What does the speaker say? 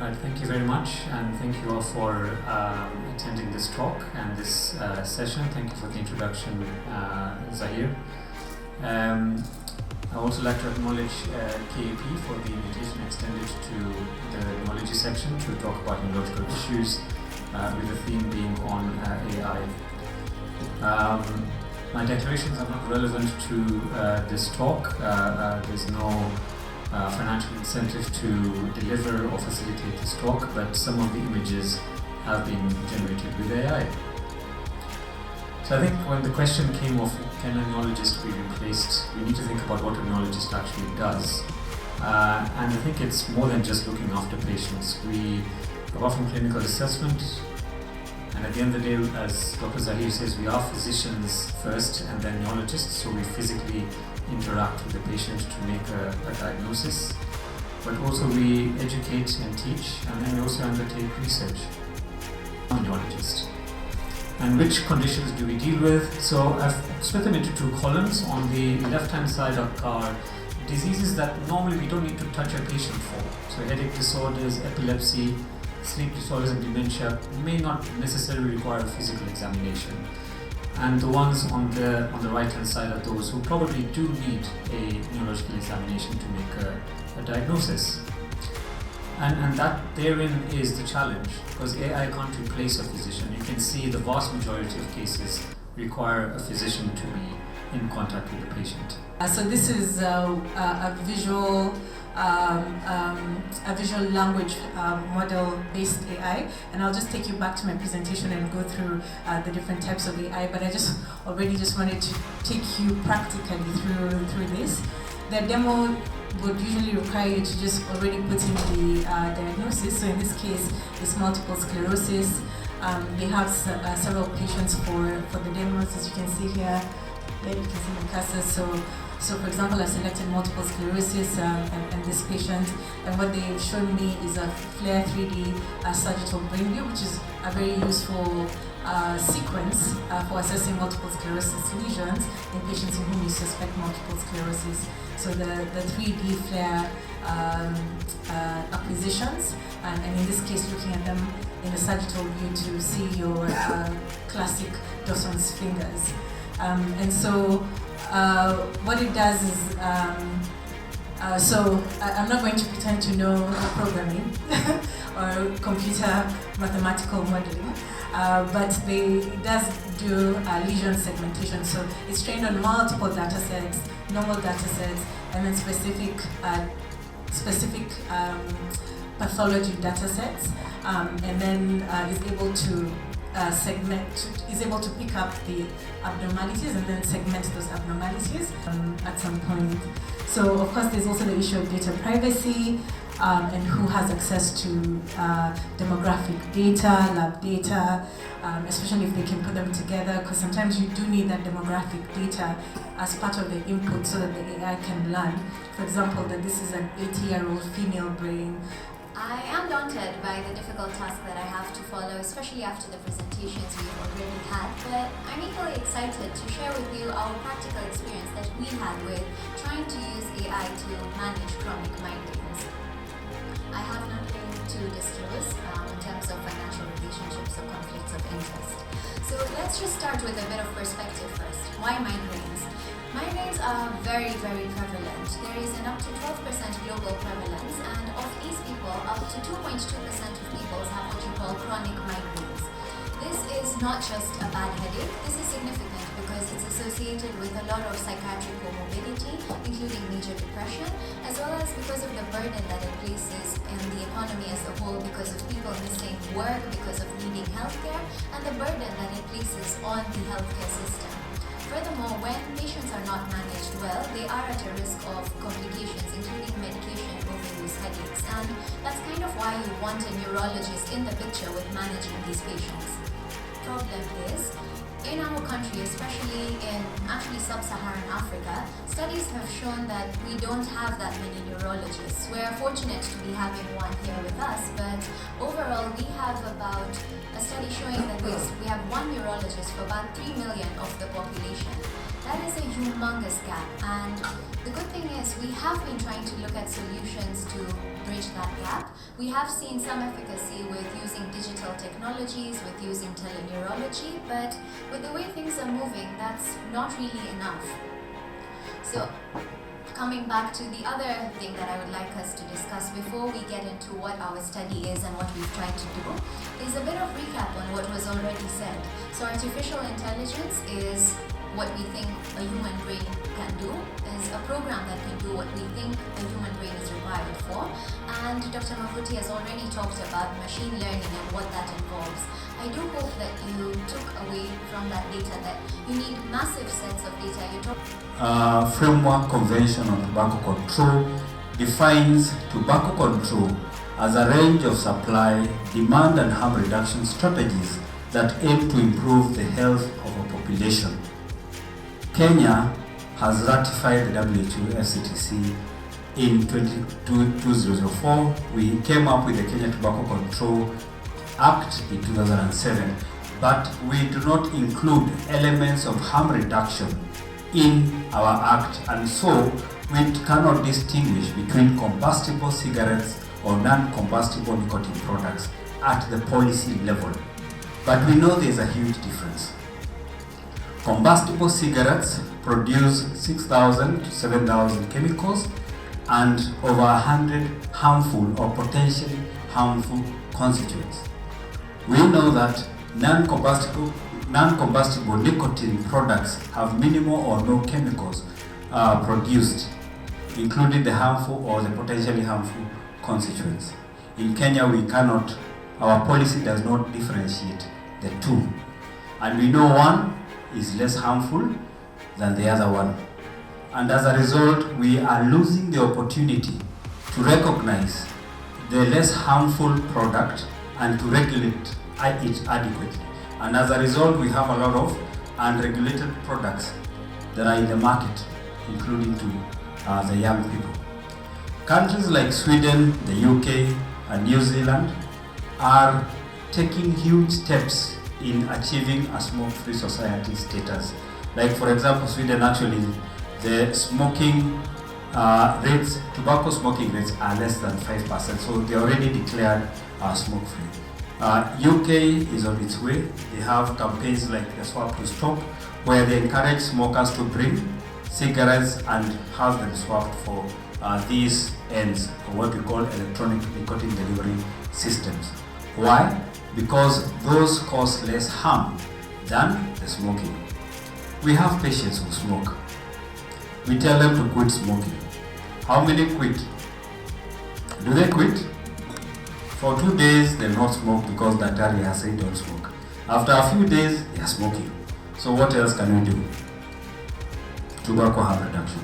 Right, thank you very much, and thank you all for attending this talk and this session. Thank you for the introduction, Zahir. I also like to acknowledge KAP for the invitation extended to the neurology section to talk about neurological issues, with the theme being on AI. My declarations are not relevant to this talk. There's no financial incentive to deliver or facilitate this talk, but some of the images have been generated with AI. So I think when the question came of can a neurologist be replaced, we need to think about what a neurologist actually does. And I think it's more than just looking after patients. We, apart from clinical assessment, and at the end of the day, as Dr. Zahir says, we are physicians first and then neurologists, so we physically interact with the patient to make a diagnosis. But also we educate and teach, and then we also undertake research. I'm a neurologist. And which conditions do we deal with? So I've split them into two columns. On the left-hand side are diseases that normally we don't need to touch a patient for. So headache disorders, epilepsy, sleep disorders and dementia may not necessarily require a physical examination. And the ones on the right-hand side are those who probably do need a neurological examination to make a diagnosis. And that therein is the challenge, because AI can't replace a physician. You can see the vast majority of cases require a physician to be in contact with the patient. So this is a visual language model-based AI, and I'll just take you back to my presentation and go through the different types of AI. But I just wanted to take you practically through this. The demo would usually require you to just already put in the diagnosis. So in this case, it's multiple sclerosis. They have several patients for the demos, as you can see here. There you can see the cursor. So for example, I've selected multiple sclerosis and this patient, and what they've shown me is a FLAIR 3D sagittal brain view, which is a very useful sequence for assessing multiple sclerosis lesions in patients in whom you suspect multiple sclerosis. So the 3D FLAIR acquisitions, and in this case looking at them in the sagittal view to see your classic Dawson's fingers. And so what it does is, so I'm not going to pretend to know programming or computer mathematical modeling, but it does do lesion segmentation. So it's trained on multiple data sets, normal data sets, and then specific pathology data sets, and then is able to is able to pick up the abnormalities and then segment those abnormalities at some point. So of course there's also the issue of data privacy and who has access to demographic data, lab data, especially if they can put them together, because sometimes you do need that demographic data as part of the input so that the AI can learn. For example, that this is an 80-year-old female brain. I am daunted by the difficult task that I have to follow, especially after the presentations we've already had, but I'm equally excited to share with you our practical experience that we had with trying to use AI to manage chronic migraines. I have nothing to disclose in terms of financial relationships or conflicts of interest. So let's just start with a bit of perspective first. Why migraines? Migraines are very, very prevalent. There is an up to 12% global prevalence, and of these people, up to 2.2% of people have what you call chronic migraines. This is not just a bad headache. This is significant because it's associated with a lot of psychiatric comorbidity, including major depression, as well as because of the burden that it places in the economy as a whole because of people missing work, because of needing healthcare, and the burden that it places on the healthcare system. Furthermore, when patients are not managed well, they are at a risk of complications, including medication overuse headaches, and that's kind of why you want a neurologist in the picture with managing these patients. Problem is, in our country, especially in actually sub-Saharan Africa, studies have shown that we don't have that many neurologists. We're fortunate to be having one here with us, but overall we have about a study showing that we have one neurologist for about 3 million of the population. That is a humongous gap, and the good thing is we have been trying to look at solutions to bridge that gap. We have seen some efficacy with using digital technologies, with using teleneurology, but with the way things are moving, that's not really enough. So, coming back to the other thing that I would like us to discuss before we get into what our study is and what we've tried to do is a bit of recap on what was already said. So artificial intelligence is what we think a human brain can do, is a program that can do what we think a human brain is required for. And Dr. Mavuti has already talked about machine learning and what that involves. I do hope that you took away from that data that you need massive sets of data. Framework Convention on Tobacco Control defines tobacco control as a range of supply, demand and harm reduction strategies that aim to improve the health of a population. Kenya has ratified the WHO FCTC in 2004. We came up with the Kenya Tobacco Control Act in 2007, but we do not include elements of harm reduction in our act, and so we cannot distinguish between combustible cigarettes or non-combustible nicotine products at the policy level. But we know there is a huge difference. Combustible cigarettes produce 6,000 to 7,000 chemicals and over 100 harmful or potentially harmful constituents. We know that non-combustible nicotine products have minimal or no chemicals produced, including the harmful or the potentially harmful constituents. In Kenya, our policy does not differentiate the two. And we know one is less harmful than the other one. And as a result, we are losing the opportunity to recognize the less harmful product and to regulate it adequately. And as a result, we have a lot of unregulated products that are in the market, including to the young people. Countries like Sweden, the UK, and New Zealand are taking huge steps in achieving a smoke-free society status. Like for example, Sweden actually, the tobacco smoking rates are less than 5%, so they already declared smoke-free. UK is on its way. They have campaigns like the Swap to Stop, where they encourage smokers to bring cigarettes and have them swapped for these ends, or what we call electronic nicotine delivery systems. Why? Because those cause less harm than the smoking. We have patients who smoke. We tell them to quit smoking. How many quit? Do they quit? For 2 days they not smoke because Daktari has said don't smoke. After a few days they are smoking. So what else can we do? Tobacco harm reduction.